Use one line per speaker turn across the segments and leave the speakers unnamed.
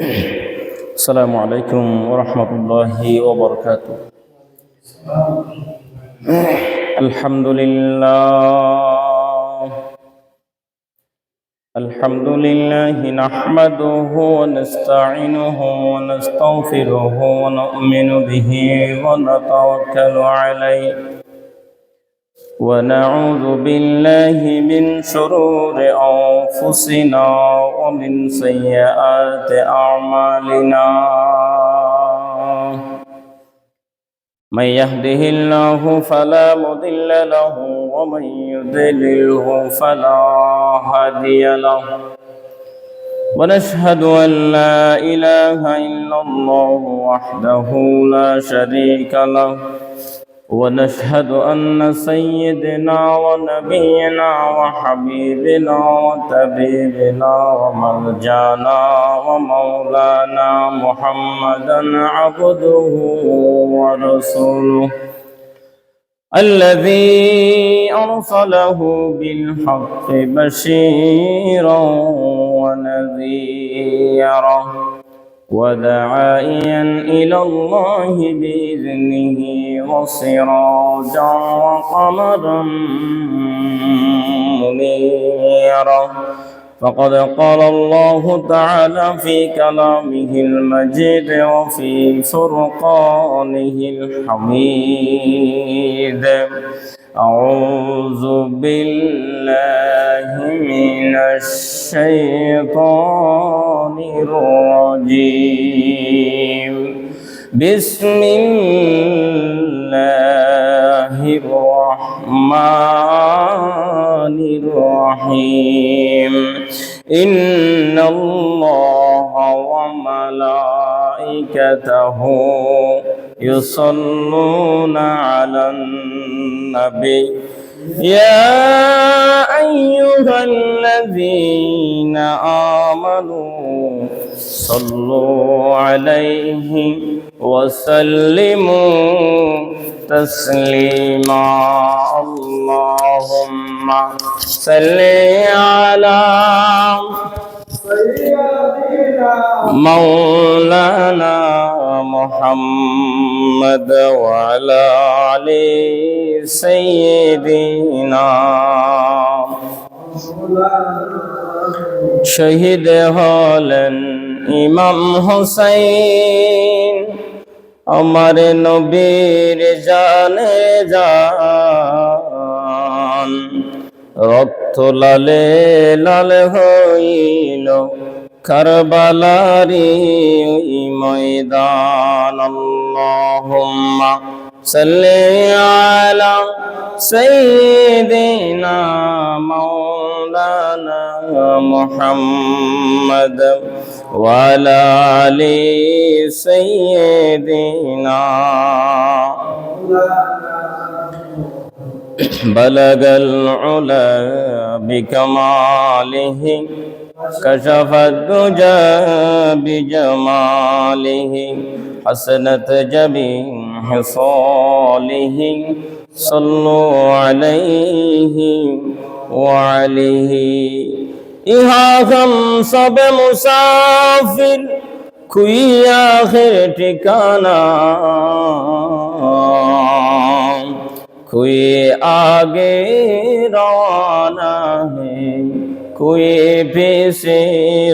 السلام عليكم ورحمة الله وبركاته. الحمد لله نحمده ونستعينه ونستغفره ونؤمن به ونتوكل عليه ونعوذ بالله من شرور أنفسنا ومن سيئات أعمالنا. من يهده الله فلا مضل له ومن يضلله فلا هادي له، ونشهد أن لا إله إلا الله وحده لا شريك له، ونشهد أن سيدنا ونبينا وحبيبنا وطبيبنا ومرجانا ومولانا محمدا عبده ورسوله الذي أرسله بالحق بشيرا ونذيرا وداعيا إلى الله بإذنه وسراجا وقمرا منيرا. فقد قال الله تعالى في كلامه المجيد وفي فرقانه الحميد: أعوذ بالله من الشيطان الرجيم. بسم الله الرحمن الرحيم. إن الله وملائكته يصلون على النبي يا أيها الذين آمنوا صلوا عليه وسلموا تسليما. اللهم صل على مولانا محمد وعلى آل سيدنا। শহীদ হলেন ইমাম হুসাইন, আমার নবীর জানে জান। রক্ত লালে লাল হইল কারবালারি ময়দান। আল্লাহুম্মা সাল্লি আলা সাইয়্যিদিনা মাওলানা মুহাম্মদ ওয়া আলা আলি সাইয়্যিদিনা। বালাগাল উলা বিকামালিহি কাশাফাদ দুজা বিজামালিহি হাসনাত জামিউ হিসালিহি সাল্লু আলাইহি ওয়া আলিহি। ইহা हम सब मुसाफिर कोई आखिर ठिकाना, कोई आगे रवाना है कोई पीछे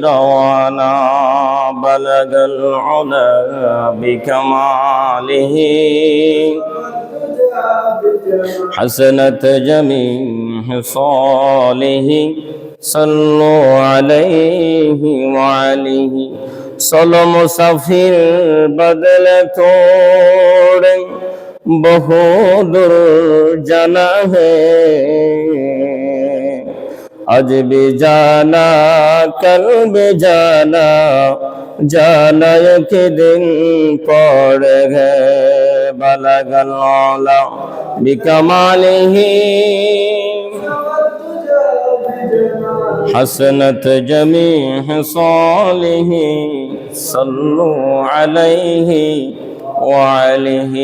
रवाना। बलगल उला बिकमालिही हसनत जमीउ हिसालिही सल्लु अलैहि व आलिहि। चलो मुसाफिर बदले तोड़े बहु दूर जाना है, आज भी जाना कल भी जाना, जाना एक दिन पड़ गए। बलगल उला बिकमालिही हसनत जमीउ हिसालिही सल्लु अलैहि وآله.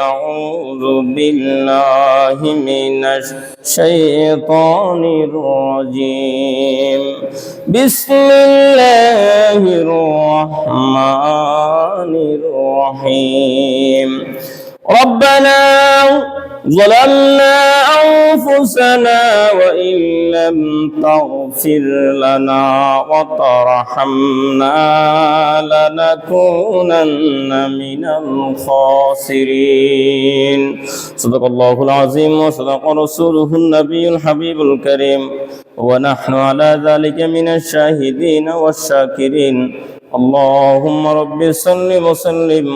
أعوذ بالله من الشيطان الرجيم. بسم الله الرحمن الرحيم. ربنا ظلمنا أنفسنا وإن لم تغفر لنا وترحمنا لنكونن من الخاسرين. صدق الله العظيم وصدق رسوله النبي الحبيب الكريم ونحن على ذلك من الشاهدين والشاكرين. اللهم رب صل وسلم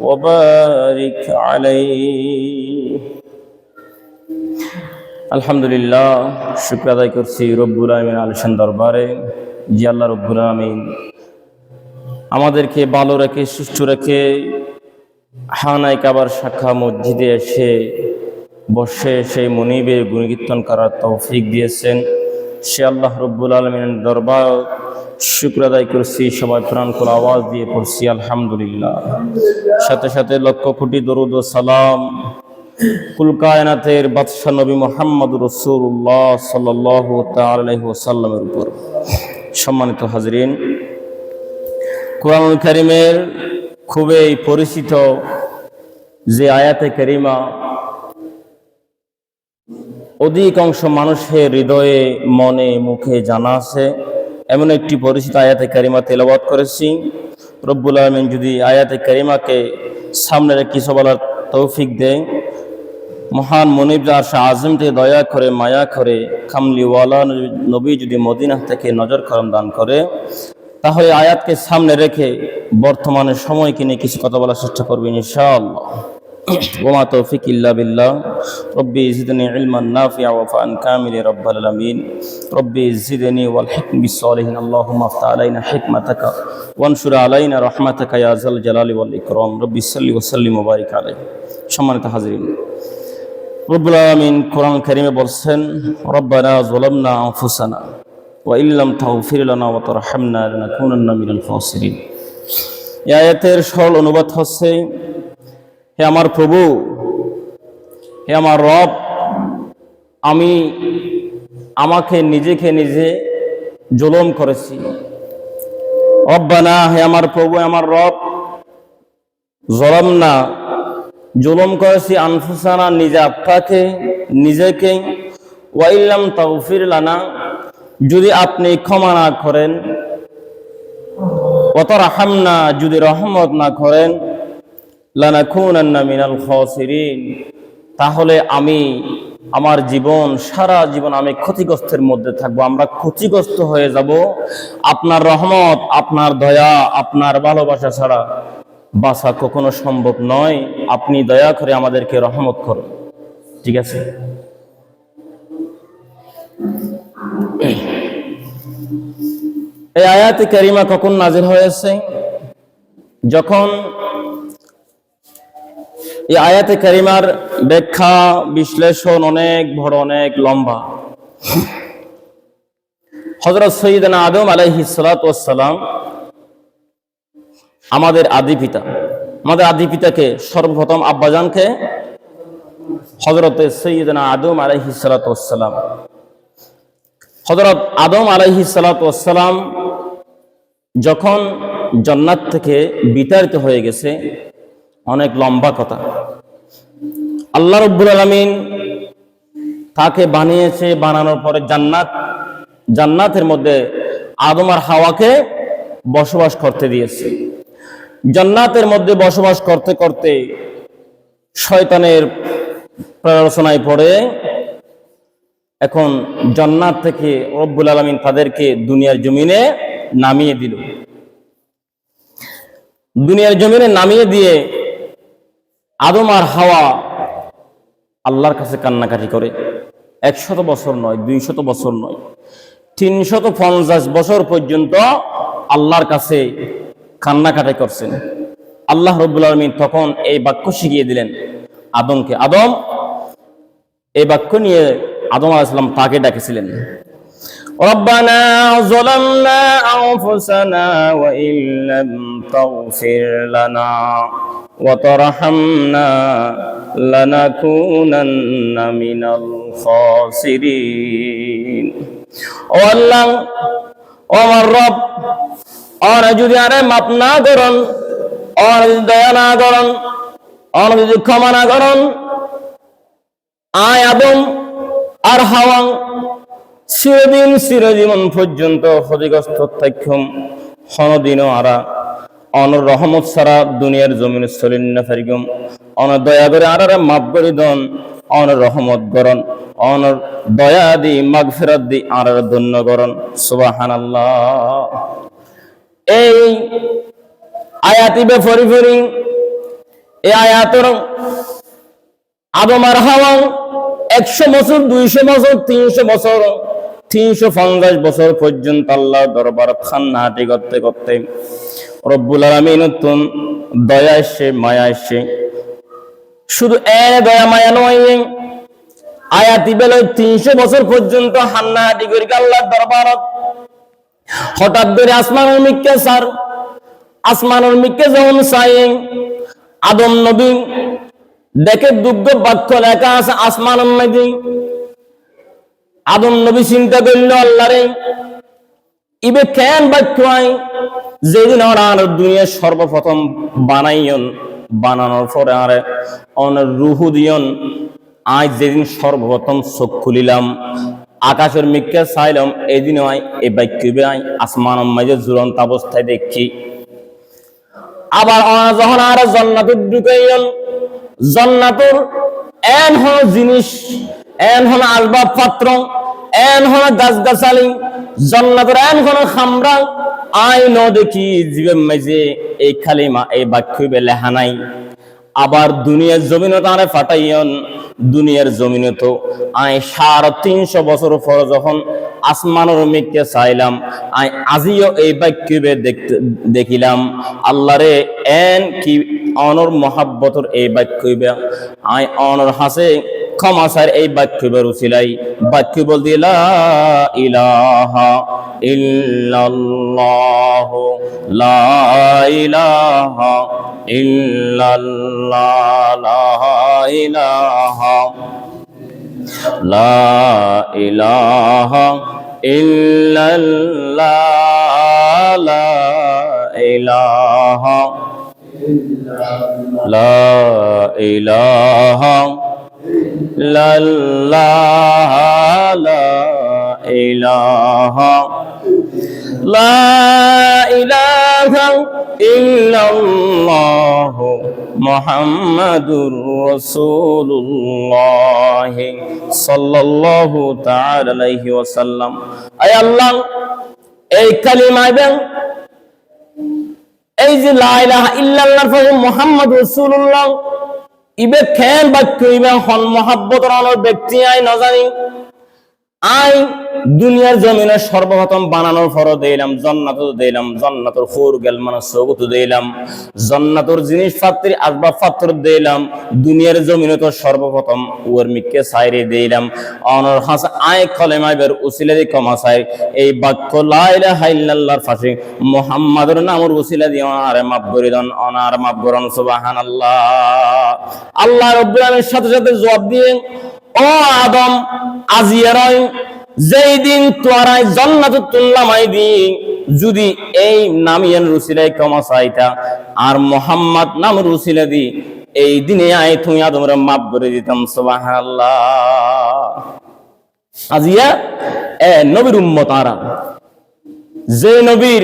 وبارك عليه. আলহামদুলিল্লাহ, শুকর আদায় করছি রব্বুল আমিন আলিশান দরবারে যে আল্লাহ রব্বুল আমিন আমাদেরকে ভালো রেখে সুস্থ রেখে হানায় কাবার শাখা মসজিদে এসে বসে সেই মনিবের গুণকীর্তন করার তৌফিক দিয়েছেন। সে আল্লাহ রব্বুল আলমিনের দরবার শুকর আদায় করছি। সবাই প্রাণ খোলা আওয়াজ দিয়ে পড়ছি আলহামদুলিল্লাহ। সাথে সাথে লক্ষ কোটি দরুদ ও সালাম কুল কায়নাতের বাদশা নবী মুহাম্মদ রাসূলুল্লাহ সাল্লাল্লাহু তাআলা আলাইহি ওয়াসাল্লামের উপর। সম্মানিত হাজরিন, কোরআনুল কারীমের খুবই পরিচিত যে আয়াতে কারিমা অধিকাংশ মানুষের হৃদয়ে মনে মুখে জানা আছে, এমন একটি পরিচিত আয়াতে কারিমা তেলাওয়াত করেছি। রব্বুল আলামিন যদি আয়াতে কারিমাকে সামনে রেখে কিছু বলার তৌফিক দেয়, মহান মনিব আরশে আযমকে দয়া করে মায়া করে কামলিওয়ালা নবী যদি মদিনা থেকে নজর করম দান করে, তাহলে আয়াতকে সামনে রেখে বর্তমানে সময়কে নিয়ে কিছু কথা বলার চেষ্টা করবেন ইনশাআল্লাহ। ওমা তৌফিক ইল্লা বিল্লাহ। রব্বি জিদনি ইলমান নাফিআ ওয়া ফান কামিলি রাব্বাল আলামিন। রব্বি জিদনি ওয়াল হিকমি বিসসালিহিন। আল্লাহুম্মা আফতা আলাইনা হিকমাতাকা ওয়ানশুর আলাইনা রাহমাতাকা ইয়া যাল জালালি ওয়াল ইকরাম। রব্বি সাল্লি ওয়া সাল্লিম ওয়া বারিক আলাইহি। সম্মানিত হাজরিন, রব্বুল আলামিন কোরআন কারীমে বলছেন, রব্বানা যালামনা আনফুসানা ওয়া ইল্লাম তাগফির লানা ওয়া তারহামনা লানাকুনান্না মিনাল খাসিরিন। এই আয়াতের সরল অনুবাদ হচ্ছে, হে আমার প্রভু, হে আমার রব, আমি আমাকে নিজেকে নিজে জুলুম করেছি। রব্বানা, হে আমার প্রভু, আমার রব, যালামনা, জুলুম করেছি, আনফুসানা, নিজে আত্মাকে নিজেকে, ওয়া ইল্লাম তাগফির লানা, যদি আপনি ক্ষমা না করেন, ওয়া তারহামনা, যদি রহমত না করেন, লানাকুনান্না মিনাল খাসিরিন, তাহলে আমি আমার জীবন সারা জীবন আমি ক্ষতিগ্রস্তের মধ্যে থাকবো, আমরা ক্ষতিগ্রস্ত হয়ে যাব। আপনার রহমত, আপনার দয়া, আপনার ভালোবাসা ছাড়া বাঁচা কখনো সম্ভব নয়। আপনি দয়া করে আমাদেরকে রহমত করুন। ঠিক আছে? এই আয়াতে কারিমা কখন নাজিল হয়েছে? যখন এই আয়াতে কারিমার ব্যাখ্যা বিশ্লেষণ অনেক বড়, অনেক লম্বা। হযরত সাইয়্যিদানা আদম আলাইহিস সালাতু ওয়াস সালাম আমাদের আদি পিতা, আমাদের আদি পিতাকে সর্বপ্রথম আব্বাজানকে হযরত সাইয়্যিদানা আদম আলাইহিস সালাতু ওয়াস সালাম, হযরত আদম আলাইহিস সালাতু ওয়াস সালাম যখন জান্নাত থেকে বিতাড়িত হয়ে গেছে, অনেক লম্বা কথা। আল্লাহ রাব্বুল আলামিন তাকে বানিয়েছে, বানানোর পরে জান্নাতের মধ্যে আদম আর হাওয়াকে বসবাস করতে দিয়েছে। জান্নাতের মধ্যে বসবাস করতে করতে শয়তানের প্ররোচনায় পড়ে এখন জান্নাত থেকে রব্বুল আলামিন তাদেরকে দুনিয়ার জমিনে নামিয়ে দিল। দুনিয়ার জমিনে নামিয়ে দিয়ে আদম আর হাওয়া আল্লাহর কাছে কান্নাকাটি করে। 100 বছর নয়, 200 বছর নয়, 350 বছর পর্যন্ত আল্লাহর কাছে কান্নাকাটি করছেন। আল্লাহ রাব্বুল আলামিন তখন এই বাক্য শিখিয়ে দিলেন আদমকে। আদম, এই বাক্য নিয়ে আদম আলাইহিস সালাম তাকে ডাকেছিলেন। ربنا ظلمنا أنفسنا وإن لم تغفر لنا وترحمنا لنكونن من الخاسرين ও আল্লাহ ও আমার রব আর যদি আরে মাপ না করেন আর যদি দয়া না করেন আর যদি ক্ষমা না করেন আয় আদম আর হাওয়া চিরদিন চিরজীবন পর্যন্ত ক্ষতিগ্রস্ত থাকুম হনদিনও আরা অনর রহমত ছাড়া দুনিয়ার জমিনে চলিন না পারিগম অনর দয়া করে আর মাফ করে দন অনর রহমত করন অনর দয়া দি মাগফিরাত দি আর ধন্য করন সুবহানাল্লাহ। এই আয়াতিবে ফরি ফরি এই আয়াতর আদম আর হাওয়া 100 বছর 200 বছর 300 বছর 350 বছর পর্যন্ত আল্লাহর দরবার খান্নাহাটি করতে করতে রব্বুল আলামিন নতুন দয়া এসে মায়া এসে শুধু দয়া মায়া নয় আয়াতি বেলায় 300 বছর পর্যন্ত হান্নাহাটি করে আল্লাহর দরবারত হঠাৎ করে আসমানের মিক্কে সার আসমানের মিক্কে যখন চাই আদম নবী দেখে দুগ্ধ বাক্য লেখা আছে আসমানের মধ্যে আদম নবী চিন্তা করল আল্লাহ রে ইবে কেন বাক্য আই যেদিন আর দুনিয়া সর্বপ্রথম বানাইয়ন বানানোর পরে আর অনের রুহু দিয়ন আজ যেদিন সর্বপ্রথম চোখ খুলিলাম আকাশের মিক্কে চাইলাম এদিন আই এই বাক্য আই আসমানের মাঝে ঝুলন্ত অবস্থায় দেখছি আবার যখন আর জান্নাতুর ঢুকাইয়ন জান্নাতুর এন হল জিনিস এন হল আসবাব পাত্র এন হল গাছগাছালি জান্নাতুর এন হল খামরা আই ন দেখি জীবের মাঝে এই কালিমা এই বাক্য লেখা নাই। আবার দুনিয়ার জমিনে তারে ফাটাইয়ন দুনিয়ার জমিনে তো আই 350 বছর পর যখন আসমানের মেঘকে চাইলাম আই আজিও এই বাক্য দেখিলাম আল্লাহরে এন কি অনর মহাব্বতর এই বাক্য আই অনর হাসে ক্ষমা চাই এই বাক্য উছিলাই বাক্য বলতে লা ইলাহা ইল্লাল্লাহ লা ইলাহা ইল্লাল্লাহ লা ইলাহা ইল্লাল্লাহ লা ইলাহা লা ইলাহা ইল্লাল্লাহ লা ইলাহা লা ইলাহা ইল্লাল্লাহ মুহাম্মাদুর রাসূলুল্লাহ সাল্লাল্লাহু তাআলা আলাইহি ওয়াসাল্লাম। আয় আল্লাহ এই কালিমা এবং এই যে লা ইলাহা ইল্লাল্লাহ মুহাম্মাদুর রাসূলুল্লাহ ইবে খেল বাক্য ইবে হন মহাব্বতর আলোর ব্যক্তি আই না জানি আই দুনিয়ার জমিনে সর্বপ্রথম বানানোর পর দিলাম জান্নাত দিলাম জান্নাতের খুর গেল মানে সৌগত দিলাম জান্নাতের জিনিসপত্র আসবাব পত্র দিলাম দুনিয়ার জমিনে তো সর্বপ্রথম ওর মিকে সাইরে দিলাম অনর হাস আই কলেমা বের উসিলা দি কমা সাই এই বাক্য লা ইলাহা ইল্লাল্লাহর ফাঁসি মুহাম্মাদের নামের উসিলা দি আরে মাফ করে দেন অনার মাফ করুন সুবহানাল্লাহ। আল্লাহ রাব্বুল আলামিনের সাথে সাথে জবাব দিয়ে ও আদম আজিয়ারাই যেই দিন তোরাই জান্নাতুল তুল্লামাই দি যদি এই নামিয়ান রুসিলাই কমা চাইতা আর মুহাম্মদ নাম রুসিলা দি এই দিনে আই তুমি আদমরে মাফ করে দিতাম সুবহানাল্লাহ। আজিয়া এ নবীর উম্মত আরা যে নবীর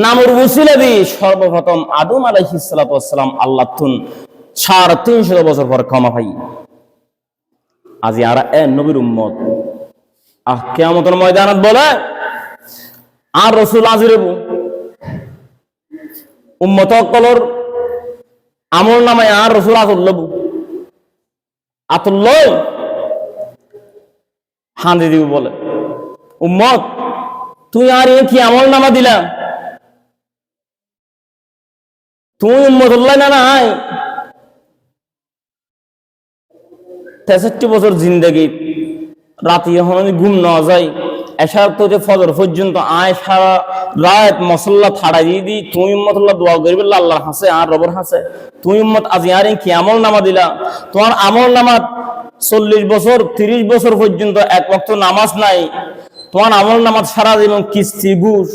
নামের রুসিলা দি সর্বপ্রথম আদম আলাইহিস সালাতু ওয়াস সালাম আল্লাহ তুন 350 বছর পর ক্ষমা পাই আজি আরা এ নবীর উম্মত কিয়ামতের ময়দানত বলে আর রাসূল আজিরবু উম্মত কলর আমল নামায় আর রাসূল আতুল্লবু আতুল্লয় হাঁদি দিব বলে উম্মত তুই আর এ কি আমল নামা দিলা তুই উম্মতুল্লাহ না নাই 63 বছর জিন্দেগি রাতে এখন ঘুম না যায় এশার তো যে ফজর পর্যন্ত আয় সারা রাত মসল্লা থাড়া দিয়ে দি তুই উম্মতুল্লাহ দোয়া করবি আল্লাহর হাসে আর রবর হাসে তুই উম্মত আজ আর কি আমল নামা দিলা তোমার আমল নামা 40 বছর 30 বছর পর্যন্ত এক ওয়াক্ত নামাজ নাই তোমার আমল নামাজ সারা জীবন কিস্তি ঘুষ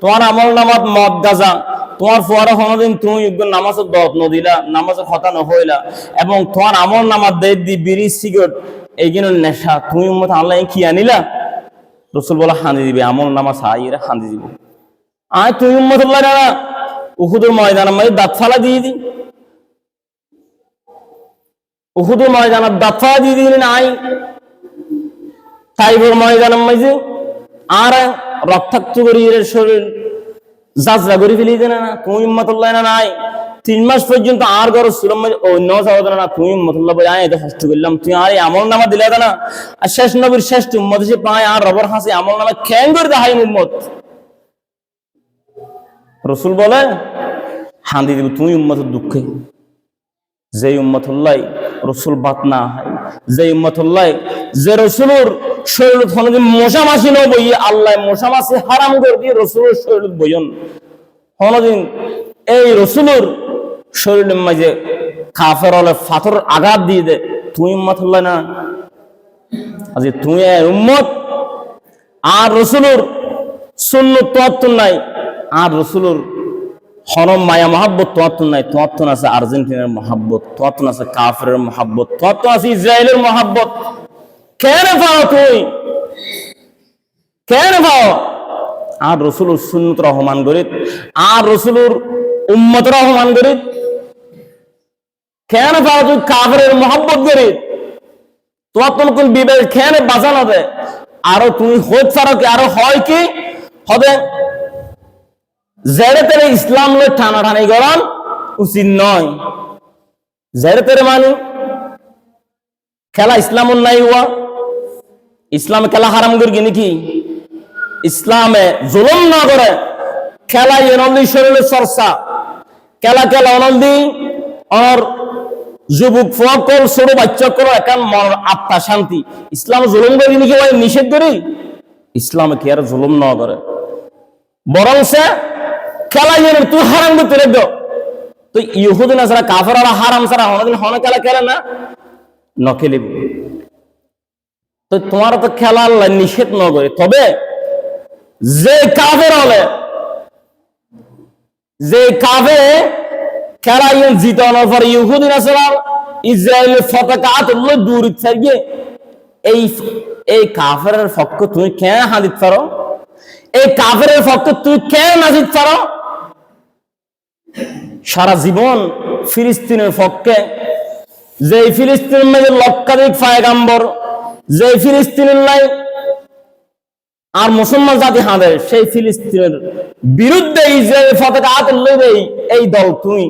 তোমার আমল নামাজ মদ গাঁজা তোমার ফোয়ারা কোনোদিন তুমি নামাজের যত্ন দিলা নামাজের খতানো হইলা এবং তোমার আমল নামাজ দেয় দি বিড়ি সিগারেট এইগুলো নেশা তুমি উম্মত আল্লাহ কি আনিলা রসুল বলা হাঁদি দিবে আমল নামাজ আইরা হাঁদি দিব আয় তুই উম্মতুল্লাহ না উহুদের ময়দান মাঝে দাঁত ফালা দিয়ে দি উহুদের ময়দানের দাঁত ফালা দিয়ে দিলেন আই তাইবর ময়দানের মাঝে আর রক্তাক্ত করি শরীর যাজরা করে ফেলি দেনা না তুমি উম্মতুল্লাহ না নাই 3 মাস পর্যন্ত আর গর সুলম অন্য যাওয়া না তুমি উম্মতুল্লাহ বলে আয় এটা কষ্ট করলাম তুই আর আমল নামা দিলে না আর শেষ নবীর শ্রেষ্ঠ উম্মত এসে পায় আর রবর হাসে আমল নামা খেং করে দেখাই উম্মত রসুল বলে হাঁদি দিব তুমি উম্মতের দুঃখে যে উম্মতুল্লাহ রসুল বাত না হয় যে উম্মতুল্লাহ যে রসুলের শরীর মশা মাসি ন বই আল্লাহ মশা মাসি হারাম করে দিয়ে রসুলের শরীর বইন কোনদিন এই রসুলের শরীরের মাঝে কাফের হলে ফাথর আঘাত দিয়ে দে তুই উম্মতুল্লাহ না আজ তুই উম্মত আর রসুলের সুন্নত তত্ত্ব নাই আর রসুলের হরম মায়া মহাব্বত তত্ত্ব নাই তত্ত্ব আছে আর্জেন্টিনার মহাব্বত তত্ত্ব আছে কাফেরের মহাব্বত তত্ত্ব আছে ইসরায়েলের মহাব্বত কেন পাও তুই কেন পাও আর রসুলের সুন্নত রহমান গরিব আর রসুলের উম্মত রহমান গরিব কেন পাও তুই কাফেরের মহাব্বত গরিব তোমার কোন বিবেক কেন বাঁচানো দেয় আরো তুমি হোক পারো কি আরো হয় কি হবে জেরে তেরে ইসলাম লো টানাটানি গরম উচিত নয় জেরে তেরে মানু খেলা ইসলাম নাই হুয়া ইসলামে খেলা হারাম করি নাকি ইসলামে জুলুম না করে খেলা এনন্দি শরীরের চর্চা খেলা খেলা অনন্দি আর যুবক ফকল ছোট বাচ্চা করো এখন মন আত্মা শান্তি ইসলাম জুলুম করি নাকি ভাই নিষেধ করি ইসলামে কি আর জুলুম না করে বরং সে খেলা তুই হারাম করতে রেখো তো ইহুদিন ছাড়া কাফের হারাম ছাড়া হনদিন হন খেলা খেলে না নখেলিব তো তোমার তো খেলা আল্লাহ নিষেধ ন করে তবে যে কাফের হলে যে কাফে খেলা জিতানোর পর ইহুদিন ছাড়া ইসরায়েলের পতাকা তুললো দূর ছাড়িয়ে এই কাফের পক্ষ তুমি কেন হাদিত পারো এই কাফের পক্ষ তুই কেন নাজিত পারো সারা জীবন ফিলিস্তিনের পক্ষে যে ফিলিস্তিনের মধ্যে লক্ষাধিক পয়গম্বর যে ফিলিস্তিনের নাই আর মুসলমান জাতি হাঁদে সেই ফিলিস্তিনের বিরুদ্ধে ইসরায়েলের পতাকা তুললে এই দল তুই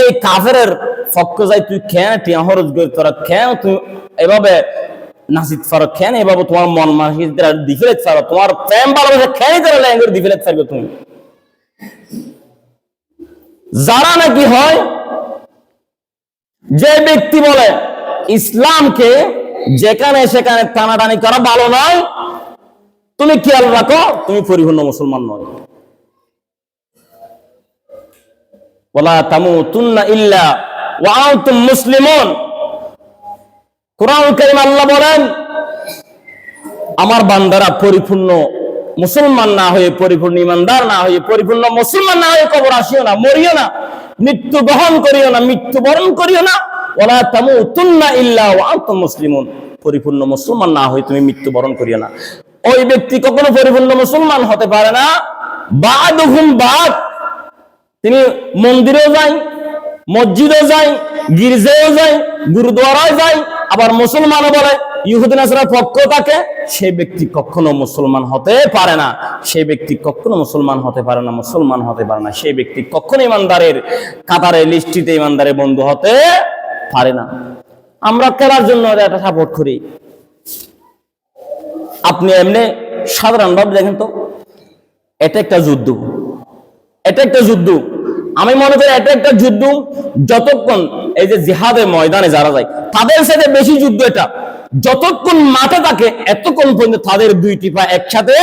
এই কাফের পক্ষ যাই তুই কেন টিয়া হরজ করে তোরা কেন তুই এভাবে নাসিদ ফারো কেন এভাবে তোমার মন মানসিক দিফেলেট ফারো তোমার প্রেম ভালোবাসা কেন তারা ল্যাঙ্গুয়েজ দিফেলেট ফারবে তুমি যারা নাকি হয় যে ব্যক্তি বলে ইসলামকে যেখানে সেখানে টানাটানি করা ভালো নয় তুমি খেয়াল রাখো তুমি পরিপূর্ণ মুসলমান নয় ওয়ালা তামুতুন্না ইল্লা ওয়া আনতুম মুসলিমুন কোরআন কারীম আল্লাহ বলেন আমার বান্দারা পরিপূর্ণ মুসলমান না হয়ে পরিপূর্ণ ইমানদার না হয়ে পরিপূর্ণ মুসলমান না হয়ে কবর আসিও না মরিও না মৃত্যু গ্রহণ করিও না মৃত্যুবরণ করিও না ওয়ালা তামুতুন্না ইল্লা ওয়া আনতুম মুসলিমুন পরিপূর্ণ মুসলমান না হয়ে তুমি মৃত্যুবরণ করিও না ওই ব্যক্তি কখনো পরিপূর্ণ মুসলমান হতে পারে না বাদুহুম বাদ তিনি মন্দিরেও যায় মসজিদেও যায় গির্জায়ও যায় গুরুদ্বারায় যায় আবার মুসলমানও বলে ইহুদি নাসারার পক্ষ থাকে সেই ব্যক্তি কখনো মুসলমান হতে পারে না সেই ব্যক্তি কখনো মুসলমান হতে পারে না মুসলমান হতে পারে না সেই ব্যক্তি কখনো ইমানদারের কাতারে লিস্টিতে ইমানদারের বন্ধু হতে পারে না আমরা খেলার জন্য এটা সাপোর্ট করি আপনি এমনি সাধারণভাবে দেখেন তো এটা একটা যুদ্ধ এটা একটা যুদ্ধ আমি মনে করি এটা একটা যুদ্ধ যতক্ষণ এই যে জিহাদের ময়দানে যারা যায় তাদের সাথে বেশি যুদ্ধ এটা যতক্ষণ মাথা থাকে এতক্ষণ পর্যন্ত তাদের দুইটি পা একসাথে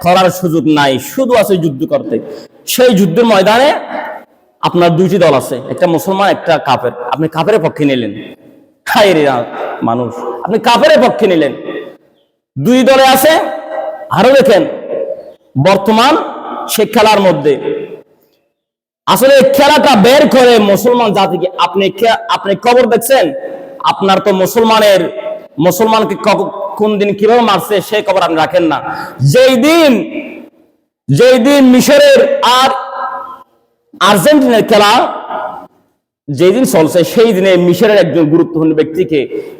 করার সুযোগ নাই, শুধু আছে যুদ্ধ করতে। সেই যুদ্ধের ময়দানে আপনার দুইটি দল আছে, একটা মুসলমান একটা কাফের। আপনি কাফের পক্ষে নিলেন, হায় রে মানুষ, আপনি কাফের পক্ষে নিলেন। দুই দলে আছে। আরো দেখেন বর্তমান সে খেলার মধ্যে আসলে খেলাটা বের করে মুসলমান জাতিকে। আপনি খবর দেখছেন? আপনার তো মুসলমানকে কোন দিন কিভাবে মারছে সেই খবর আপনি রাখেন না। যেই দিন মিশরের আর আর্জেন্টিনার খেলা যেই দিন চলছে, সেই দিনে মিশরের একজন গুরুত্বপূর্ণ ব্যক্তিকে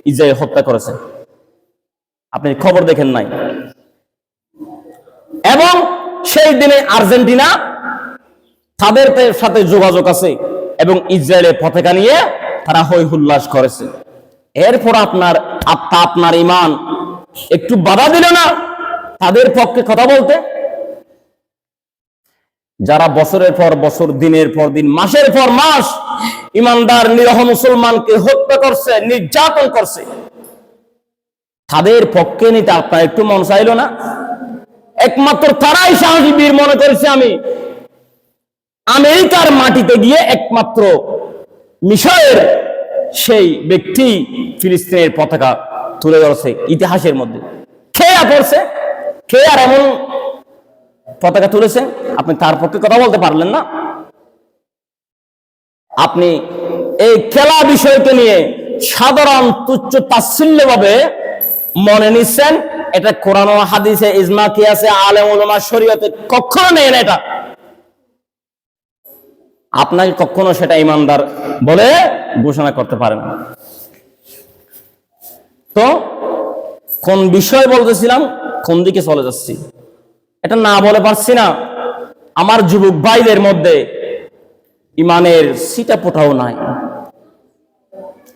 ইসরায়েল হত্যা করেছে। আপনি খবর দেখেন নাই? এবং সেই দিনে আর্জেন্টিনা তাদের সাথে যোগাযোগ আছে এবং ইসরায়েলের পতাকা নিয়ে তারা হই হুল্লাস করেছে। এরপর আপনার ঈমান একটু বাধা দিল না তাদের পক্ষে কথা বলতে? যারা বছরের পর বছর, দিনের পর দিন, মাসের পর মাস ঈমানদার নিরহ মুসলমানকে হত্যা করছে, নির্যাতন করছে, তাদের পক্ষে নিতে আপনার একটু মন চাইল না? একমাত্র তারাই সাহসী বীর মনে করেছে। আমি আমেরিকার মাটিতে গিয়ে একমাত্র মিশরের সেই ব্যক্তি ফিলিস্তিনের পতাকা তুলে ধরছে ইতিহাসের মধ্যে। কে পড়ছে? কে আর এমন পতাকা তুলেছে? আপনি তার পক্ষে কথা বলতে পারলেন না। আপনি এই খেলা বিষয়কে নিয়ে সাধারণ তুচ্ছ তাচ্ছিল্য ভাবে মনে নিচ্ছেন এটা কোরআন ও হাদিসে ইজমা কি আছে, আলেম উলামা শরীয়তে কখনো নেই না। এটা আপনাকে কখনো সেটা ঈমানদার বলে ঘোষণা করতে পারে না। তো কোন বিষয় বলতেছিলাম, কোন দিকে চলে যাচ্ছি এটা না বলে পারছি না। আমার যুবক ভাইদের মধ্যে ইমানের সিটা ফোটাও নাই,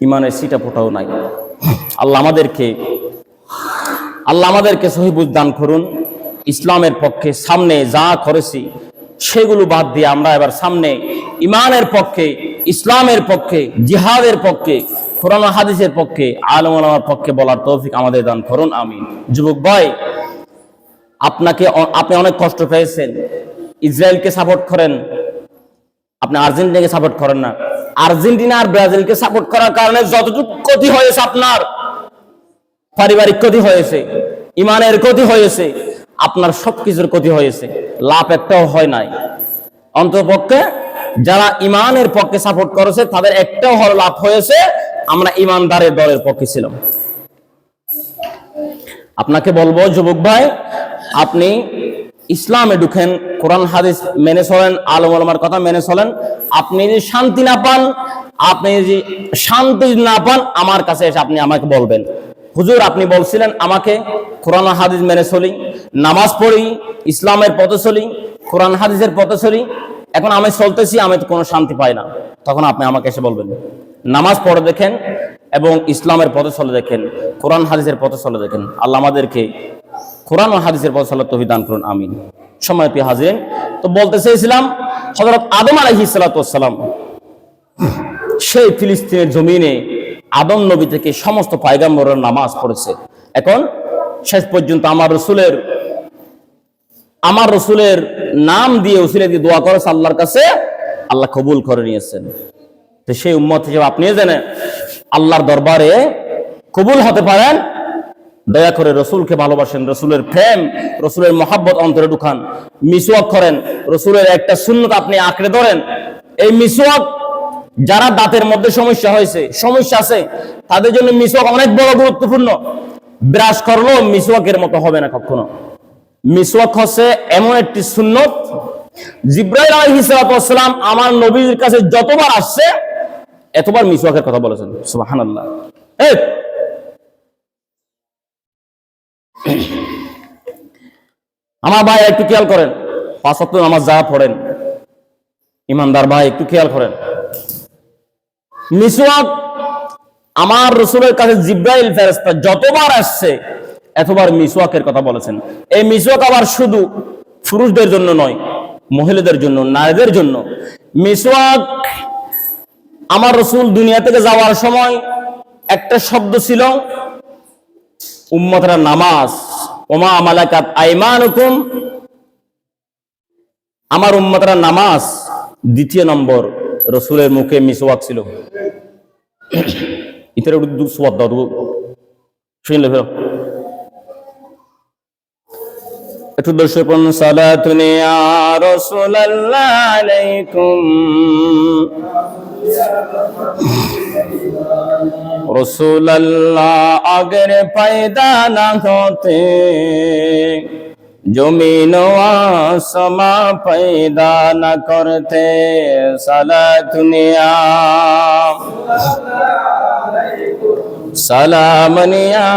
ইমানের সিটা ফোটাও নাই। আল্লাহ আমাদেরকে সহি বুঝ দান করুন। ইসলামের পক্ষে সামনে যা করেছি সেগুলো বাদ দিয়ে আমরা এবার সামনে ইমানের পক্ষে, ইসলামের পক্ষে, জিহাদের পক্ষে, কোরআন হাদিসের পক্ষে, আলেম ওলামার পক্ষে বলার তৌফিক আমাদের দান করুন, আমিন। যুবক ভাই, আপনি অনেক কষ্ট পেয়েছেন, ইসরায়েলকে সাপোর্ট করেন, আপনি আর্জেন্টিনাকে সাপোর্ট করেন না। আর্জেন্টিনা আর ব্রাজিলকে সাপোর্ট করার কারণে যতটুকু ক্ষতি হয়েছে, আপনার পারিবারিক ক্ষতি হয়েছে, ইমানের ক্ষতি হয়েছে, আপনার সবকিছুর ক্ষতি হয়েছে, লাভ একটাও হয় নাই। অন্ততপক্ষে যারা ইমানের পক্ষে সাপোর্ট করেছে তাদের একটাও লাভ হয়েছে, আমরা ইমানদারের দলের পক্ষে ছিলাম। আপনাকে বলবো যুবক ভাই, আপনি ইসলামে ঢুকেন, কোরআন হাদিস মেনে চলেন, আলেম ওলামার কথা মেনে চলেন। আপনি যদি শান্তি না পান, আমার কাছে এসে আপনি আমাকে বলবেন, হুজুর আপনি বলছিলেন আমাকে কোরআন হাদিস মেনে চলি, নামাজ পড়ি, ইসলামের পথে চলি, কোরআন হাদিসের পথে চলি, এখন আমি চলতেছি, আমি তো কোনো শান্তি পাই না। তখন আপনি আমাকে এসে বলবেন, নামাজ পড়ে দেখেন এবং ইসলামের পথে চলে দেখেন, কোরআন হাদিসের পথে চলে দেখেন। আল্লাহ আমাদেরকে কোরআন ও হাদিসের পথে চলার তৌফিক দান করুন, আমিন। সম্মানিত হাজিরিন, তো বলতে চেয়েছিলাম হযরত আদম আলাইহিস সালাতু ওয়াস সালাম সেই ফিলিস্তিনের জমিনে আদম নবী থেকে সমস্ত পয়গম্বরের নামাজ পড়েছে। এখন শেষ পর্যন্ত আমার রসুলের নাম দিয়ে উসিলা দিয়ে দোয়া করেছে আল্লাহর কাছে, আল্লাহ কবুল করে নিয়েছেন। তো সেই উম্মত হিসেবে আপনিও জানেন আল্লাহর দরবারে কবুল হতে পারেন। দয়া করে রসুলকে ভালোবাসেন, রসুলের প্রেম, রসুলের মহাব্বত অন্তরে ঢুকান, মিসওয়াক করেন, রসুলের একটা সুন্নত আপনি আঁকড়ে ধরেন। এই মিসওয়াক যারা দাঁতের মধ্যে সমস্যা আছে তাদের জন্য মিসওয়াক অনেক বড় গুরুত্বপূর্ণ। ব্রাশ করলেও মিসওয়াকের মতো হবে না কখনো। মিসওয়াক হচ্ছে এমন একটি সুন্নত, জিবরাইল আলাইহিস সালাম আমার নবীর কাছে যতবার আসছে এতবার মিসওয়াকের কথা বলেছেন। সুবহানাল্লাহ। আমার ভাই একটু খেয়াল করেন, 5 ওয়াক্ত নামাজ যা পড়েন, ইমানদার ভাই একটু খেয়াল করেন। মিসওয়াক আমার রাসূলের কাছে জিবরাইল ফেরেশতা যতবার আসছে এতবার মিসওয়াকের কথা বলেছেন। এই মিসওয়াক আবার শুধু পুরুষদের জন্য নয়, মহিলাদের জন্য, নারীদের জন্য। মিসওয়াক আমার রাসূল দুনিয়া থেকে যাওয়ার সময় একটা শব্দ ছিল, উম্মতরা নামাজ, ওমা মালাকাত আইমানুকুম, আমার উম্মতরা নামাজ। দ্বিতীয় নম্বর রসুলের মুখে মিসওয়াক ছিল। ইতার সুবাদ দাও শুনলে ফেরো একটু দর্শক পড়ুন। সালাতুন ইয়া রাসূলুল্লাহ আলাইকুম রাসূলুল্লাহ আগের পয়দা না হতে জমিন ও আসমা পয়দা না করতে। সালাতুন ইয়া সালামান ইয়া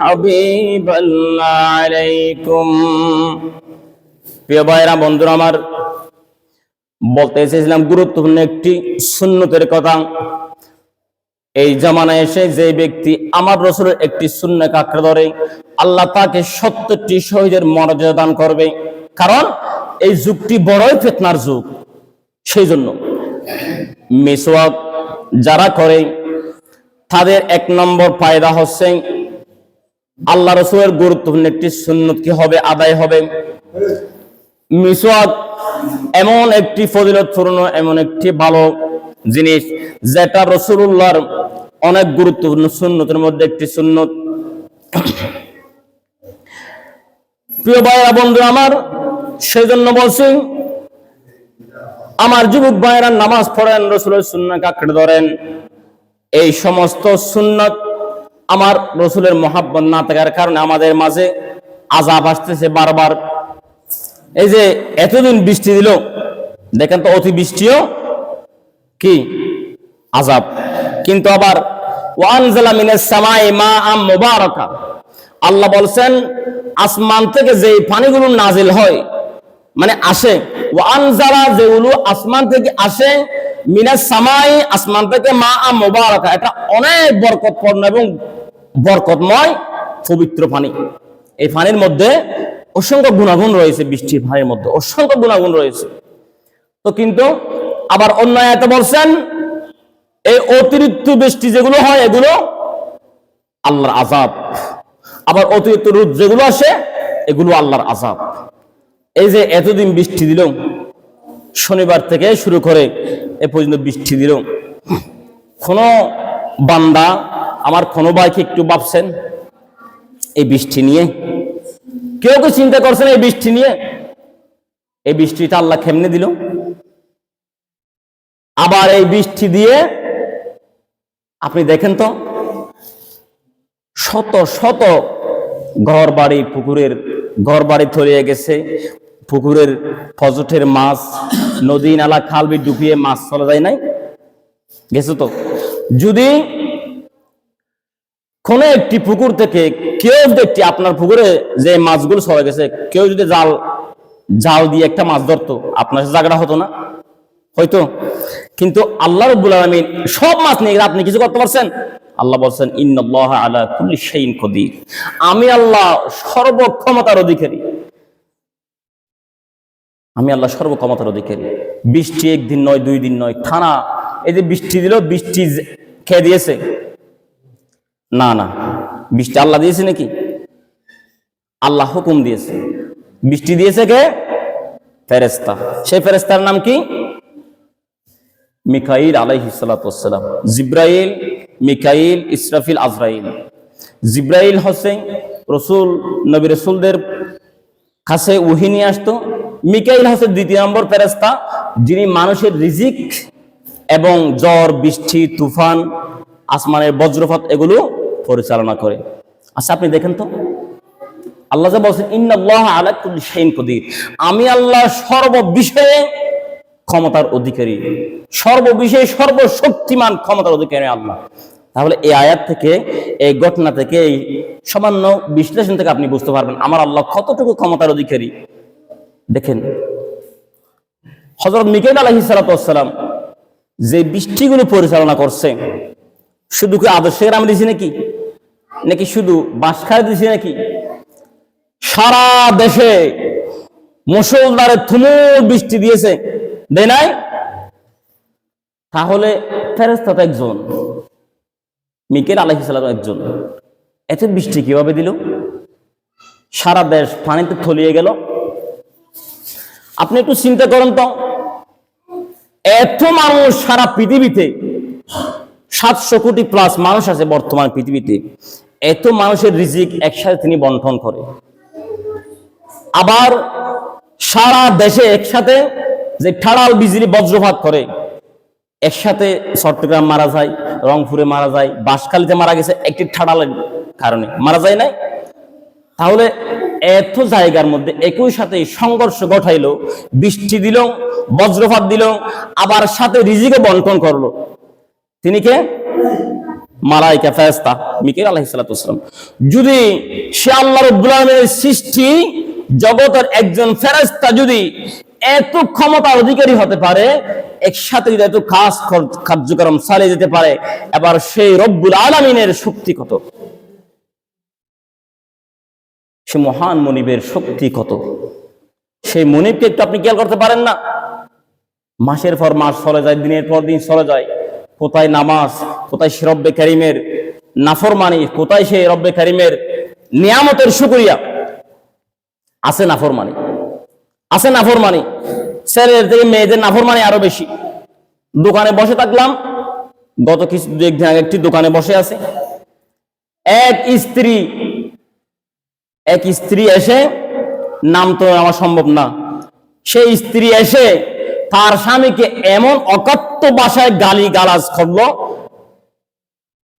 হাবিবাল্লাহ আলাইকুম। প্রিয় ভাইরা, বন্ধুরা আমার, বলতে এসেছিলাম গুরুত্বপূর্ণ একটি সুন্নতের কথা। এই জামানায় এসে যে ব্যক্তি আমার রাসূলের একটি সুন্নাত আঁকড়ে ধরে, আল্লাহ তাকে 70টি শহীদের মর্যাদা দান করবে। কারণ এই যুগটি বড়ই ফিতনার যুগ। সেই জন্য মিসওয়াক যারা করে তাদের 1 নম্বর ফায়দা হচ্ছে আল্লাহ রাসূলের গুরুত্বপূর্ণ একটি সুন্নত কি হবে, আদায় হবে। মিসওয়াক এমন একটি ফজিলতপূর্ণ, এমন একটি ভালো জিনিস যেটা রাসূলুল্লাহর অনেক গুরুত্বপূর্ণ সুন্নতের মধ্যে একটি সুন্নত। প্রিয় ভাইরা, বন্ধুরা আমার, সেই জন্য বলছি আমার যুবক ভাইরা নামাজ পড়েন, রাসূলের সুন্নাত আঁকড়ে ধরেন। এই সমস্ত সুন্নাত আমার রাসূলের মহব্বত না থাকার কারণে আমাদের মাঝে আযাব আসতেছে বারবার। এই যে এতদিন বৃষ্টি দিল, দেখেন তো অতি বৃষ্টিও কি আযাব। কিন্তু আবার ওয়ানজালা মিনাস সামাই মাআম মুবারাকা, আল্লাহ বলছেন আসমান থেকে যে পানিগুলো নাজিল হয়, মানে আসে, ওয়ানজালা যেগুলো আসমান থেকে আসে, মিনাস সামাই আসমান থেকে মাআম মুবারাকা, এটা অনেক বরকতপূর্ণ এবং বরকতময় পবিত্র পানি। এই পানির মধ্যে অসংখ্য গুণাগুণ রয়েছে, বৃষ্টির পানির মধ্যে অসংখ্য গুণাগুণ রয়েছে। তো কিন্তু আবার অন্য আয়াতে বলছেন এই অতিরিক্ত বৃষ্টি যেগুলো হয় এগুলো আল্লাহর আযাব, আবার অতিরিক্ত রোদ যেগুলো আসে এগুলো আল্লাহর আযাব। এই যে এতদিন বৃষ্টি দিল, শনিবার থেকে শুরু করে এ পর্যন্ত বৃষ্টি দিল, কোনো বান্দা আমার কোনো ভাইকে একটু ভাবছেন এই বৃষ্টি নিয়ে? কেউ কি চিন্তা করছেন এই বৃষ্টি নিয়ে? এই বৃষ্টিটা আল্লাহ কেমনে দিল? আবার এই বৃষ্টি দিয়ে আপনি দেখেন তো শত শত ঘর বাড়ি, পুকুরের ঘর বাড়ি তলিয়ে গেছে, পুকুরের ফজটের মাছ, নদী নালা খাল বিল ডুবিয়ে মাছ চলে যায় নাই, গেছে তো। যদি কোন একটি পুকুর থেকে কেউ দেখতে আপনার পুকুরে যে মাছগুলো চলে গেছে, কেউ যদি জাল দিয়ে একটা মাছ ধরতো, আপনার জায়গাটা হতো না? হয়তো। কিন্তু আল্লাহ রাব্বুল আলামিন সব মাছ নিয়ে আপনি কিছু করতে পারছেন? আল্লাহ বলছেন ইন্নাল্লাহা আলা কুল্লি শাইইন কাদির, আমি আল্লাহ সর্বক্ষমতার অধিকারী। আমি আল্লাহ সর্বক্ষমতার অধিকারী। বৃষ্টি একদিন নয়, 2 দিন নয়, টানা এই যে বৃষ্টি দিল, বৃষ্টি খেয়ে দিয়েছে? না না, বৃষ্টি আল্লাহ দিয়েছে নাকি? আল্লাহ হুকুম দিয়েছে। বৃষ্টি দিয়েছে কে? ফেরেশতা। সেই ফেরেশতার নাম কি? মিকাইল আলাইহিস সালাতু ওয়াস সালাম। জিব্রাইল, মিকাইল, ইসরাফিল, আজরাইল। জিব্রাইল হচ্ছে রাসূল, নবী রাসূলদের কাছে ওহী নিয়ে আসতো। মিকাইল হচ্ছে 2 নম্বর ফেরেশতা, যিনি মানুষের রিজিক এবং ঝড় বৃষ্টি, তুফান, আসমানের বজ্রপাত এগুলো পরিচালনা করে। আচ্ছা আপনি দেখেন তো, আল্লাহ যা বলছেন ইন্নাল্লাহা আলা কুল্লি শাইইন কাদির, আমি আল্লাহ সর্ববিষয়ে ক্ষমতার অধিকারী, সর্ববিষয়ে সর্বশক্তিমান ক্ষমতার অধিকারী আল্লাহ। তাহলে এই আয়াত থেকে, এই ঘটনা থেকে, এই সামান্য বিশ্লেষণ থেকে আপনি বুঝতে পারবেন আমার আল্লাহ কতটুকু ক্ষমতার অধিকারী। দেখেন হযরত মিকাইল আলাইহিস সালাতু ওয়াস সালাম যে বৃষ্টিগুলো পরিচালনা করছে, শুধু কি আদর্শের আমি দিছি নাকি? নাকি শুধু বাঁশখালী দিছি নাকি? সারা দেশে মুষলধারে তুমুল বৃষ্টি দিয়েছে, দেয় নাই? তাহলে ফেরেশতা তো একজন, মিকাইল আলাইহিস সালাম একজন, এত বৃষ্টি কিভাবে দিল? সারা দেশ পানিতে তলিয়ে গেল। আপনি একটু চিন্তা করেন তো, এত মানুষ সারা পৃথিবীতে, 700 কোটি প্লাস মানুষ আছে বর্তমান পৃথিবীতে, এত মানুষের রিজিক একসাথে তিনি বন্টন করে। আবার সারা দেশে একসাথে যে ঠাড়াল বিজলি বজ্রপাত করে, একসাথে চট্টগ্রাম মারা যায়, রংপুরে মারা যায়, বাঁশখালীতে মারা গেছে একটি ঠাড়ালের কারণে, মারা যায় নাই? তাহলে এত জায়গার মধ্যে একই সাথে সংঘর্ষ ঘটাইলো, বৃষ্টি দিল, বজ্রপাত দিল, আবার সাথে রিজিকও বন্টন করলো। তিনি কে? মালাইকা, ফেরেশতা মিকাইল আলাইহিস সালাম। যদি সে আল্লাহ রাব্বুল আলামিনের সৃষ্টি জগতের একজন ফেরেশতা যদি এত ক্ষমতার অধিকারী হতে পারে, একসাথে যদি এত কার্যক্রম চালিয়ে যেতে পারে, এবার সেই রব্বুল আলামিনের শক্তি কত, সে মহান মনিবের শক্তি কত, সেই মনিবকে একটু আপনি খেয়াল করতে পারেন না? মাসের পর মাস চলে যায়, দিনের পর দিন চলে যায়, কোথায় নামাজ, কোথায় সে রব্বে কারিমের নাফরমানি, কোথায় সে রব্বে কারিমের নিয়ামতের শুকরিয়া? আছে নাফরমানি, আছে নাফরমানি, ছেলেদের থেকে মেয়েদের নাফরমানি আরো বেশি। দোকানে বসে থাকলাম, গত কিছু একদিন আগে একটি দোকানে বসে আছে, এক স্ত্রী এসে, নাম তো আমার সম্ভব না, সেই স্ত্রী এসে তার স্বামীকে এমন অকথ্য ভাষায় গালি গালাজ করলো,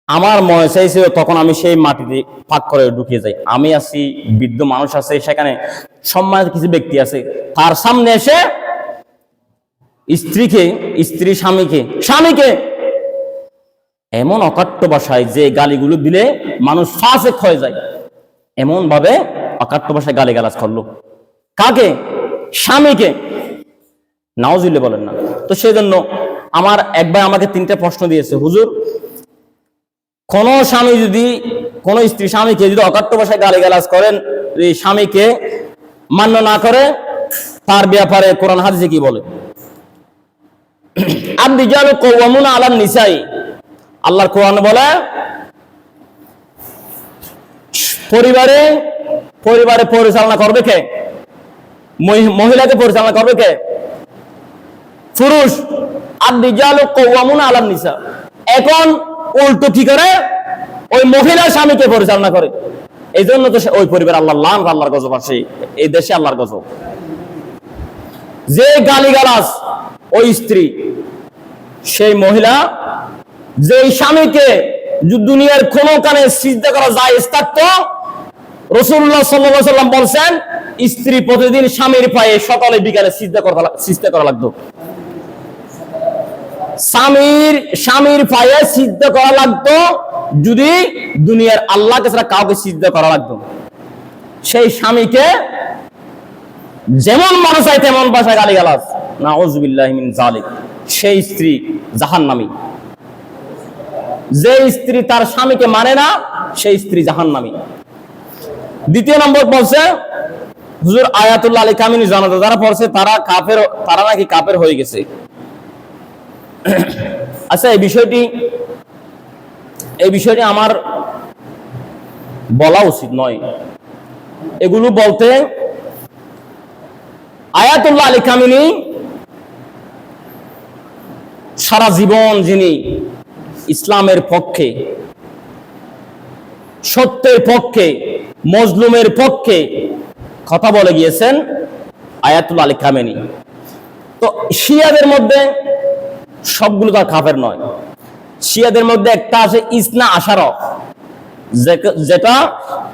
আমার মনে চাইছিল তখন আমি সেই মাটিতে ফাঁক করে ঢুকিয়ে যাই। আমি আছি, বৃদ্ধ মানুষ আছে, সেখানে সম্মানিত কিছু ব্যক্তি আছে, তার সামনে এসে স্ত্রী স্বামীকে এমন অকথ্য ভাষায় যে গালিগুলো দিলে মানুষ ফাসেক হয়ে যায়, এমন ভাবে অকথ্য ভাষায় গালি গালাজ করলো। কাকে? স্বামীকে। নাউজুবিল্লাহ বলেন না। তো সেই জন্য আমার এক ভাই আমাকে 3টা প্রশ্ন দিয়েছে, হুজুর, কোন স্বামী যদি, কোন স্ত্রী স্বামীকে যদি অকথ্য ভাষায় গালিগালাজ করেন, এই স্বামীকে মান্য না করে, তার ব্যাপারে কোরআন হাদিসে কি বলে? আর-রিজালু কাওয়ামুনা আলান নিসাই, আল্লাহর কোরআন বলে পরিবারে পরিচালনা করবে কে? মহিলাকে পরিচালনা করবে কে? পুরুষ। আর-রিজালু কাওয়ামুনা আলান নিসা। এখন উল্টো কি করে? ওই মহিলা স্বামীকে পরিচালনা করে। এই জন্য তো ওই পরিবার আল্লাহর লান, আল্লাহর গজব আসে, এই দেশে আল্লাহর গজব। যে গালিগালাজ ওই স্ত্রী, সেই মহিলা যে স্বামীকে দুনিয়ার কোন কানে সিজদা করা যায় থাকতো, রাসূলুল্লাহ সাল্লাল্লাহু আলাইহি ওয়াসাল্লাম বলছেন স্ত্রী প্রতিদিন স্বামীর পায়ে সকালে বিকালে সিজদা করা লাগতো। স্বামীর পায়ে সিজদা করা লাগতো, যদি দুনিয়ার আল্লাহকে ছাড়া কাউকে সিজদা করা লাগতো। সেই স্বামীকে যেমন মানুষ হয় তেমন ভাষায় গালিগালাজ, নাউযুবিল্লাহি মিন যালিক, সেই স্ত্রী জাহান্নামী। যে স্ত্রী তার স্বামীকে মানে না, সেই স্ত্রী জাহান্নামী। দ্বিতীয় নম্বর বলছে হুজুর আয়াতুল্লাহ আলী কামিনী জানাতে যারা পড়ছে তারা নাকি কাফের হয়ে গেছে। আচ্ছা, এই বিষয়টি আমার বলা উচিত নয়। এগুলো বলতে আয়াতুল্লাহ আলী কামিনী সারা জীবন যিনি ইসলামের পক্ষে, সত্যের পক্ষে, মজলুমের পক্ষে কথা বলে গিয়েছেন আয়াতুল্লাহ আলী কামিনী। তো শিয়াদের মধ্যে সবগুলো তার কাফের নয়। শিয়াদের মধ্যে একটা আছে ইসনা আশারা, যেটা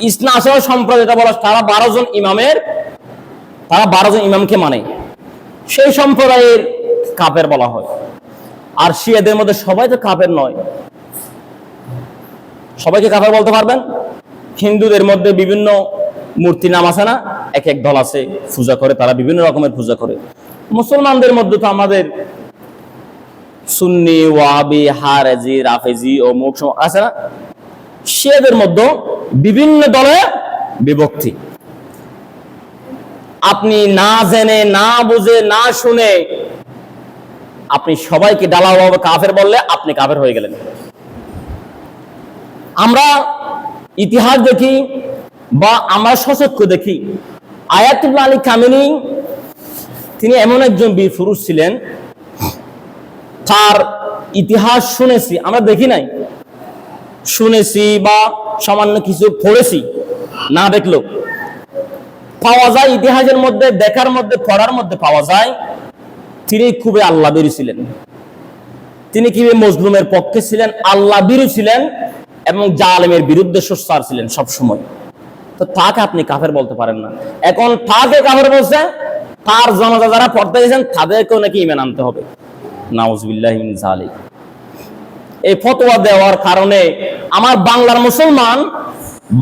ইসনা আশারা সম্প্রদায়, যেটা বলা তারা 12 জন ইমামকে মানে, সেই সম্প্রদায়ের কাফের বলা হয়। আর শিয়াদের মধ্যে সবাই তো কাফের নয়। সবাইকে কাফের বলতে পারবেন? হিন্দুদের মধ্যে বিভিন্ন মূর্তি নাম আছে না, এক এক দল আছে পূজা করে, তারা বিভিন্ন রকমের পূজা করে। মুসলমানদের মধ্যে তো আমাদের সুন্নি, ওয়াহাবি, হারেজি, রাফেজি ও মুখ আছে না। শিয়াদের মধ্যে বিভিন্ন দলে বিভক্তি। আপনি না জেনে, না বুঝে, না শুনে আপনি সবাইকে ঢালাওভাবে কাফের বললে আপনি কাফের হয়ে গেলেন। আমরা ইতিহাস দেখি বা আমরা সচক্ষে দেখি, আয়াতুল্লাহ আলী কামিনী তিনি এমন একজন বীর পুরুষ ছিলেন, তার ইতিহাস শুনেছি, আমরা দেখি নাই, শুনেছি বা সামান্য কিছু পড়েছি, না দেখলেও পাওয়া যায় ইতিহাসের মধ্যে, দেখার মধ্যে, পড়ার মধ্যে পাওয়া যায় তিনি খুবই আল্লাহ বিরু ছিলেন। তিনি কিভাবে মজলুমের পক্ষে ছিলেন, আল্লাহ বিরু ছিলেন এবং জালেমের বিরুদ্ধে সোচ্চার ছিলেন সব সময়। তো তাকে আপনি কাফের বলতে পারেন না। এখন তাকে কাফের বলছে, তার জানাজা যারা পড়তে গেছেন তাদেরকেও নাকি ঈমান আনতে হবে। নাউজুবিল্লাহি মিন যালিক। এই ফতোয়া দেওয়ার কারণে আমার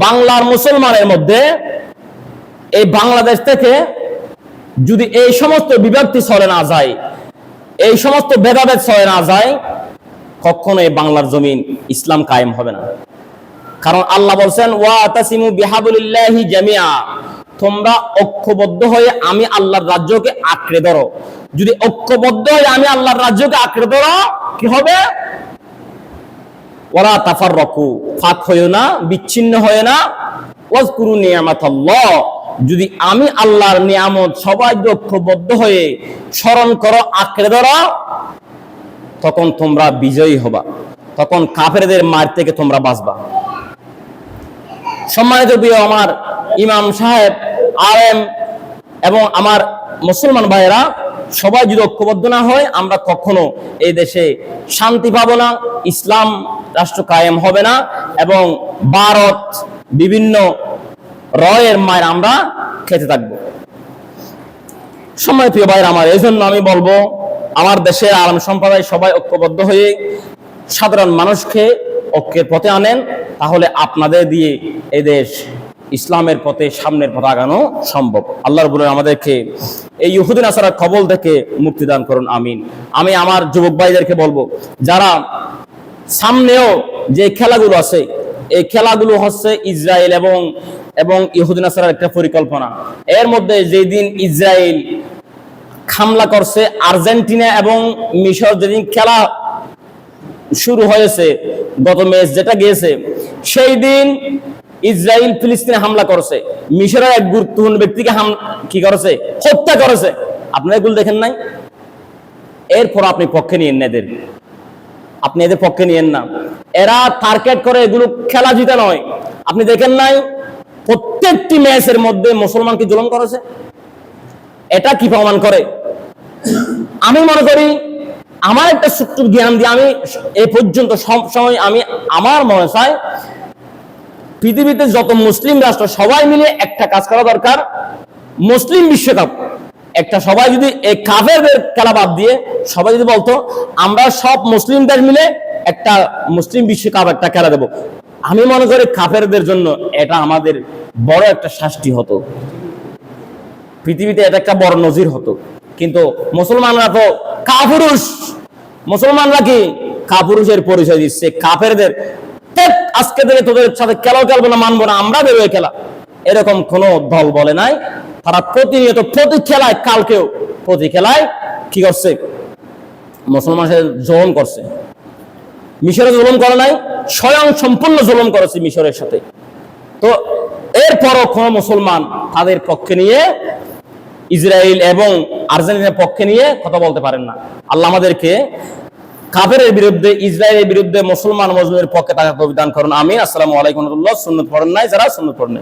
বাংলার মুসলমানের মধ্যে এই বাংলাদেশ থেকে যদি এই সমস্ত বিভক্তি চলে না যায়, এই সমস্ত ভেদাভেদ চলে না যায়, কখনো এই বাংলার জমিন ইসলাম কায়েম হবে না। কারণ আল্লাহ বলছেন ওয়াতাসিমু বিহাবলিল্লাহি জামিআ, তোমরা ঐক্যবদ্ধ হয়ে আমি আল্লাহর রাজ্যকে আঁকড়ে ধরো। যদি ঐক্যবদ্ধ হয়ে আমি আল্লাহর রাজ্যকে আঁকড়ে ধরো, কি হবে? ওয়ালা তাফাররাকু, ফাক হয়ো না, বিচ্ছিন্ন হয়ো না। ওয়াজকুরু নিয়ামাতাল্লাহ, যদি আমি আল্লাহর নিয়ামত সবাই ঐক্যবদ্ধ হয়ে স্মরণ করো, আঁকড়ে ধরো, তখন তোমরা বিজয়ী হবা, তখন কাফেরদের মার থেকে তোমরা বাঁচবা। সম্মানিত প্রিয় আমার ইমাম সাহেব, আলেম এবং আমার মুসলমান ভাইয়েরা, সবাই যদি ঐক্যবদ্ধ না হয় আমরা কখনো এই দেশে শান্তি পাবো না, ইসলাম রাষ্ট্র কায়েম হবে না এবং ভারত বিভিন্ন রয়ের মায়ের আমরা খেতে থাকবো। সম্মানিত প্রিয় ভাইয়েরা আমার, এই জন্য আমি বলবো আমার দেশের আলেম সম্প্রদায় সবাই ঐক্যবদ্ধ হয়ে সাধারণ মানুষকে ঐক্যের পথে আনেন, তাহলে আপনাদের দিয়ে এই দেশ ইসলামের পথে সামনের পথে আগানো সম্ভব। আল্লাহ রাব্বুল আলামিন আমাদেরকে এই ইহুদি নাসারার কবল থেকে মুক্তি দান করুন, আমিন। আমি আমার যুবক ভাইদেরকে বলবো, যারা সামনেও যে খেলাগুলো আছে, এই খেলাগুলো হচ্ছে ইসরায়েল এবং ইহুদি নাসারার একটা পরিকল্পনা। এর মধ্যে যেদিন ইসরায়েল হামলা করছে আর্জেন্টিনা এবং মিশর, যেদিন খেলা শুরু হয়েছে, গত ম্যাচ যেটা গিয়েছে, সেই দিন ইসরায়েল ফিলিস্তিনে হামলা করেছে, মিশরের এক গুরুত্বপূর্ণ ব্যক্তিকে কি করেছে? হত্যা করেছে। আপনারা এগুলো দেখেন নাই? এরপর আপনি পক্ষে নিয়েন না এদের, আপনি এদের পক্ষে নিয়েন না। এরা টার্গেট করে, এগুলো খেলা জিতা নয়। আপনি দেখেন নাই প্রত্যেকটি ম্যাচের মধ্যে মুসলমানকে জুলুম করেছে? এটা কি প্রমাণ করে? আমি মনে করি আমার একটা ছোট্ট জ্ঞান দিয়ে আমি এই পর্যন্ত সবসময় আমি আমার মনে চাই পৃথিবীতে যত মুসলিম রাষ্ট্র সবাই মিলে একটা কাজ করা দরকার, মুসলিম বিশ্বকাপ একটা, সবাই যদি এই কাফেরদের খেলা বাদ দিয়ে সবাই যদি বলতো আমরা সব মুসলিম দেশ মিলে একটা মুসলিম বিশ্বকাপ একটা খেলা দেব, আমি মনে করি কাফেরদের জন্য এটা আমাদের বড় একটা শাস্তি হতো, পৃথিবীতে এটা একটা বড় নজির হতো। কিন্তু মুসলমানরা তো কাপুরুষ, মুসলমানরা কি কাপুরুষের পরিচয় দিচ্ছে কাফেরদের। আজকে থেকে তোদের সাথে খেলাও খেলবো না, মানবো না, আমরা বেরোয় খেলা, এরকম কোন দল বলে নাই। তারা প্রতিনিয়ত প্রতি খেলায়, কালকেও প্রতি খেলায় কি করছে? মুসলমানের জুলুম করছে। মিশরে জুলুম করে নাই, স্বয়ং সম্পূর্ণ জুলুম করেছে মিশরের সাথে। তো এরপরও কোন মুসলমান তাদের পক্ষে নিয়ে, ইসরায়েল এবং আর্জেন্টিনার পক্ষে নিয়ে কথা বলতে পারেন না। আল্লাহ আমাদেরকে কাফেরের বিরুদ্ধে, ইসরায়েলের বিরুদ্ধে মুসলমান মজলুমের পক্ষে তাকে অভিধান করুন, আমিন। আসসালামু আলাইকুম ওয়া রাহমাতুল্লাহ। সুন্নাত পড়েন নাই যারা, সুন্নাত পড়েন।